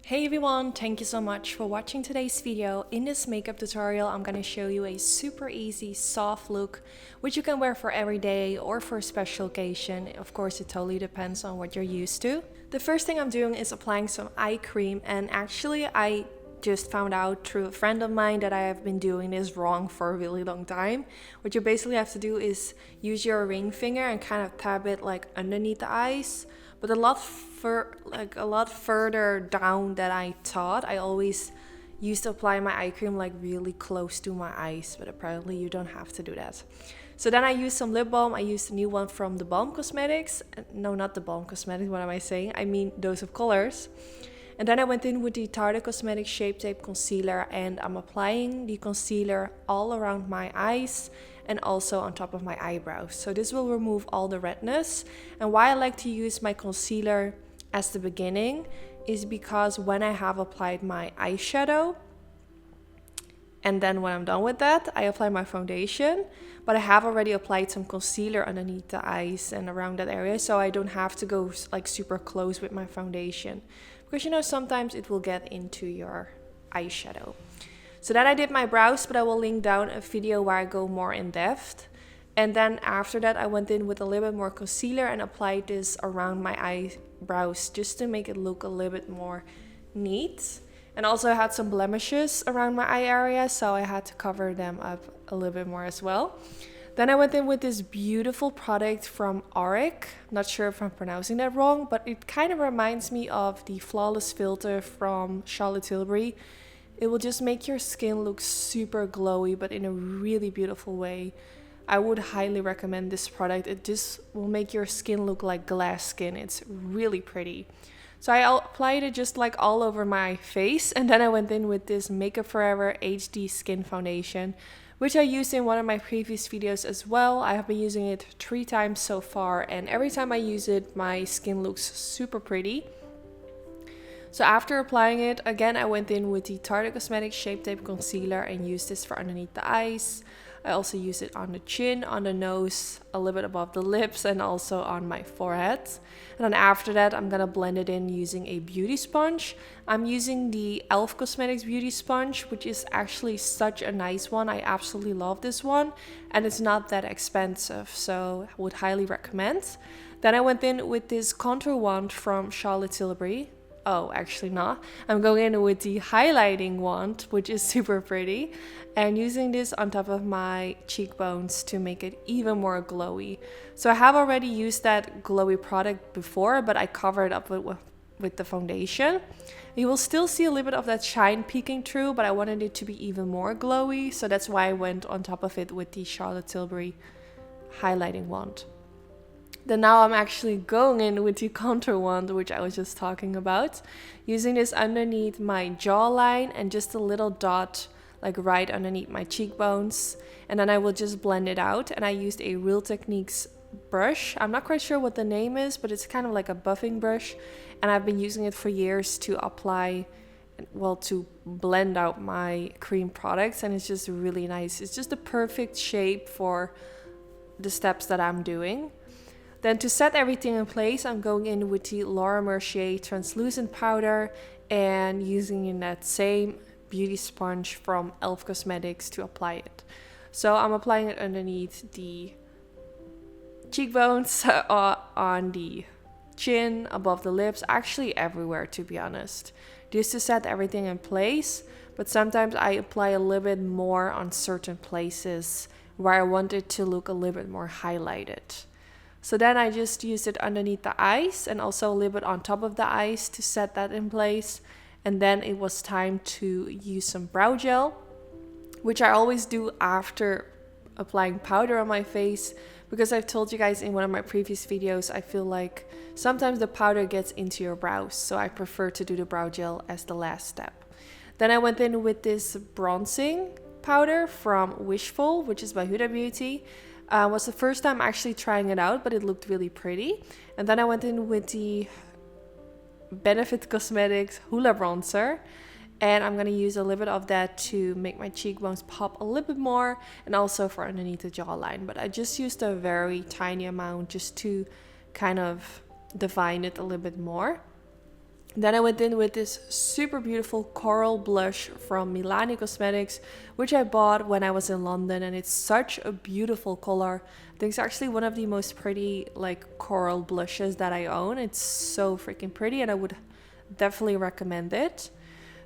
Hey everyone, thank you so much for watching today's video. In this makeup tutorial, I'm going to show you a super easy, soft look, which you can wear for every day or for a special occasion. Of course, it totally depends on what you're used to. The first thing I'm doing is applying some eye cream, and actually I just found out through a friend of mine that I have been doing this wrong for a really long time. What you basically have to do is use your ring finger and kind of tap it like underneath the eyes, but a lot further down than I thought. I always used to apply my eye cream like really close to my eyes, but apparently you don't have to do that. So then I used some lip balm. I used a new one from the Balm Cosmetics. No, not the Balm Cosmetics, what am I saying? I mean Dose of Colors. And then I went in with the Tarte Cosmetics Shape Tape Concealer, and I'm applying the concealer all around my eyes and also on top of my eyebrows. So this will remove all the redness. And why I like to use my concealer as the beginning is because when I have applied my eyeshadow, and then when I'm done with that, I apply my foundation, but I have already applied some concealer underneath the eyes and around that area, so I don't have to go like super close with my foundation, because you know sometimes it will get into your eyeshadow. So then I did my brows, but I will link down a video where I go more in depth. And then after that I went in with a little bit more concealer and applied this around my eyebrows just to make it look a little bit more neat. And also I had some blemishes around my eye area, so I had to cover them up a little bit more as well. Then I went in with this beautiful product from Auric. I'm not sure if I'm pronouncing that wrong, but it kind of reminds me of the Flawless Filter from Charlotte Tilbury. It will just make your skin look super glowy, but in a really beautiful way. I would highly recommend this product. It just will make your skin look like glass skin. It's really pretty. So I applied it just like all over my face, and then I went in with this Makeup Forever HD Skin Foundation, which I used in one of my previous videos as well. I have been using it 3 times so far, and every time I use it, my skin looks super pretty. So after applying it, again, I went in with the Tarte Cosmetics Shape Tape Concealer and used this for underneath the eyes. I also use it on the chin, on the nose, a little bit above the lips, and also on my forehead. And then after that, I'm gonna blend it in using a beauty sponge. I'm using the e.l.f. Cosmetics Beauty Sponge, which is actually such a nice one. I absolutely love this one, and it's not that expensive, so I would highly recommend. Then I went in with this contour wand from Charlotte Tilbury. Oh, actually not. I'm going in with the highlighting wand, which is super pretty, and using this on top of my cheekbones to make it even more glowy. So I have already used that glowy product before, but I covered up with the foundation. You will still see a little bit of that shine peeking through, but I wanted it to be even more glowy, so that's why I went on top of it with the Charlotte Tilbury highlighting wand. Then now I'm actually going in with the contour wand, which I was just talking about, using this underneath my jawline and just a little dot like right underneath my cheekbones, and then I will just blend it out. And I used a Real Techniques brush. I'm not quite sure what the name is, but it's kind of like a buffing brush, and I've been using it for years to apply, well, to blend out my cream products, and it's just really nice. It's just the perfect shape for the steps that I'm doing. Then to set everything in place, I'm going in with the Laura Mercier Trancelucent powder and using that same beauty sponge from e.l.f. Cosmetics to apply it. So I'm applying it underneath the cheekbones, on the chin, above the lips, actually everywhere, to be honest, just to set everything in place. But sometimes I apply a little bit more on certain places where I want it to look a little bit more highlighted. So then I just used it underneath the eyes and also a little bit on top of the eyes to set that in place. And then it was time to use some brow gel, which I always do after applying powder on my face, because I've told you guys in one of my previous videos, I feel like sometimes the powder gets into your brows, so I prefer to do the brow gel as the last step. Then I went in with this bronzing powder from Wishful, which is by Huda Beauty. Was the first time actually trying it out, but it looked really pretty. And then I went in with the Benefit Cosmetics Hoolah bronzer, and I'm going to use a little bit of that to make my cheekbones pop a little bit more, and also for underneath the jawline. But I just used a very tiny amount just to kind of define it a little bit more. Then I went in with this super beautiful coral blush from Milani Cosmetics, which I bought when I was in London, and it's such a beautiful color. I think it's actually one of the most pretty like coral blushes that I own. It's so freaking pretty, and I would definitely recommend it.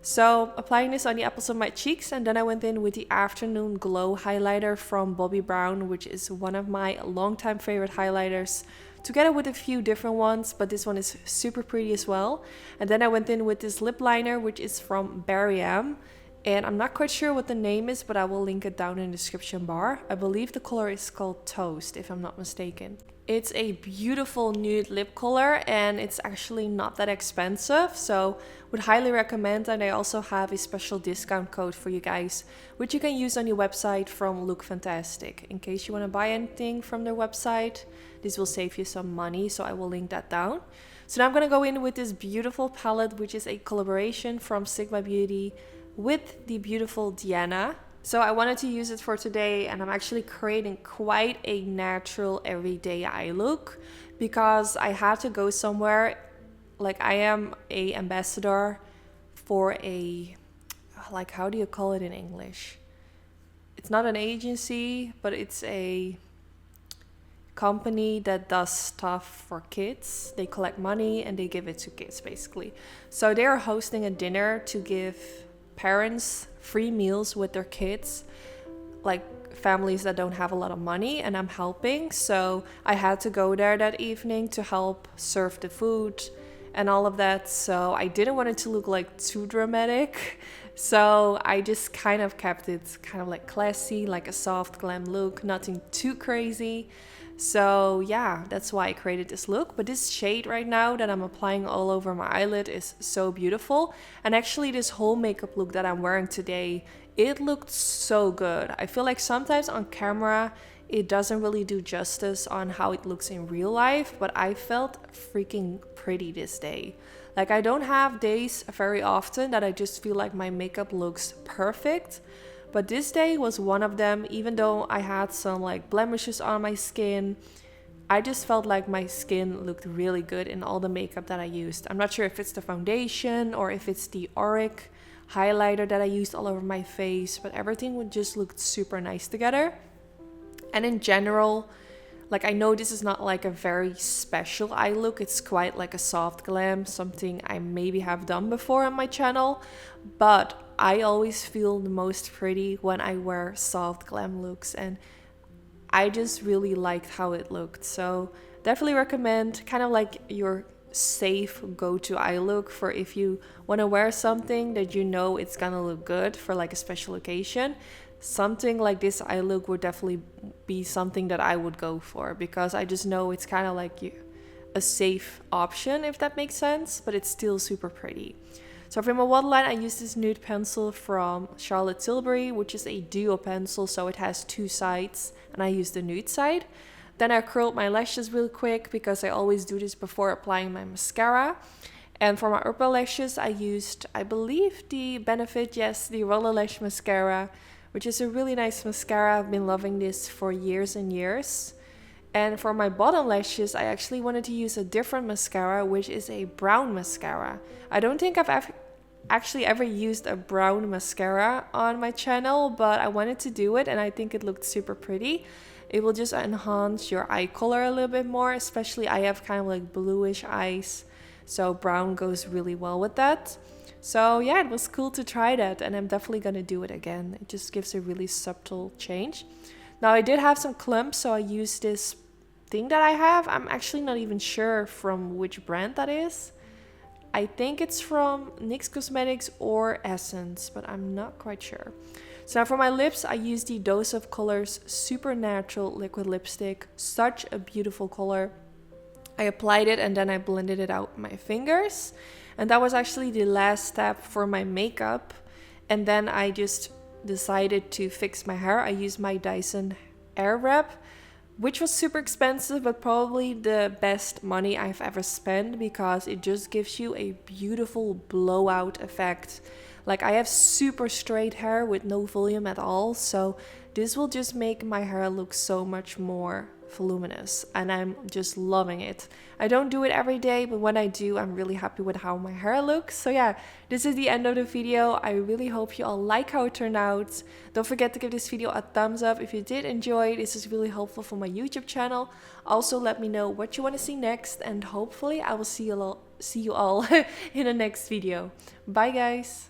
So applying this on the apples of my cheeks, and then I went in with the Afternoon Glow highlighter from Bobbi Brown, which is one of my longtime favorite highlighters, together with a few different ones, but this one is super pretty as well. And then I went in with this lip liner, which is from Barry M, and I'm not quite sure what the name is, but I will link it down in the description bar. I believe the color is called Toast, if I'm not mistaken. It's a beautiful nude lip color, and it's actually not that expensive, so would highly recommend. And I also have a special discount code for you guys, which you can use on your website from Look Fantastic. In case you want to buy anything from their website, this will save you some money, so I will link that down. So now I'm going to go in with this beautiful palette, which is a collaboration from Sigma Beauty with the beautiful Diana. So I wanted to use it for today, and I'm actually creating quite a natural everyday eye look because I had to go somewhere. Like, I am a ambassador for a, like, how do you call it in English? It's not an agency, but it's a company that does stuff for kids. They collect money and they give it to kids, basically. So they are hosting a dinner to give parents free meals with their kids, like families that don't have a lot of money, and I'm helping. So I had to go there that evening to help serve the food and all of that. So I didn't want it to look like too dramatic, so I just kind of kept it kind of like classy, like a soft glam look, nothing too crazy. So yeah, that's why I created this look. But this shade right now that I'm applying all over my eyelid is so beautiful. And actually this whole makeup look that I'm wearing today, it looked so good. I feel like sometimes on camera it doesn't really do justice on how it looks in real life, but I felt freaking pretty this day. Like, I don't have days very often that I just feel like my makeup looks perfect. But this day was one of them. Even though I had some like blemishes on my skin, I just felt like my skin looked really good in all the makeup that I used. I'm not sure if it's the foundation or if it's the Auric highlighter that I used all over my face, but everything would just look super nice together. And in general, like, I know this is not like a very special eye look. It's quite like a soft glam, something I maybe have done before on my channel, but I always feel the most pretty when I wear soft glam looks, and I just really liked how it looked. So definitely recommend, kind of like your safe go-to eye look for if you want to wear something that you know it's gonna look good for like a special occasion. Something like this eye look would definitely be something that I would go for, because I just know it's kind of like a safe option, if that makes sense, but it's still super pretty. So for my waterline, I use this nude pencil from Charlotte Tilbury, which is a duo pencil, so it has two sides, and I use the nude side. Then I curled my lashes real quick because I always do this before applying my mascara. And for my upper lashes, I used, I believe, the Benefit, yes, the Roller Lash Mascara, which is a really nice mascara. I've been loving this for years and years. And for my bottom lashes, I actually wanted to use a different mascara, which is a brown mascara. I don't think I've actually ever used a brown mascara on my channel, but I wanted to do it, and I think it looked super pretty. It will just enhance your eye color a little bit more, especially I have kind of like bluish eyes, so brown goes really well with that. So yeah, it was cool to try that, and I'm definitely gonna do it again. It just gives a really subtle change. Now I did have some clumps, so I used this thing that I have. I'm actually not even sure from which brand that is. I think it's from NYX Cosmetics or Essence, but I'm not quite sure. So now for my lips, I used the Dose of Colors Supernatural Liquid Lipstick. Such a beautiful color. I applied it and then I blended it out with my fingers. And that was actually the last step for my makeup. And then I just decided to fix my hair. I used my Dyson Airwrap, which was super expensive, but probably the best money I've ever spent, because it just gives you a beautiful blowout effect. Like, I have super straight hair with no volume at all, so this will just make my hair look so much more voluminous, and I'm just loving it. I don't do it every day, but when I do, I'm really happy with how my hair looks. So yeah, this is the end of the video. I really hope you all like how it turned out. Don't forget to give this video a thumbs up if you did enjoy. This is really helpful for my YouTube channel. Also, let me know what you want to see next, and hopefully I will see you all in the next video. Bye guys!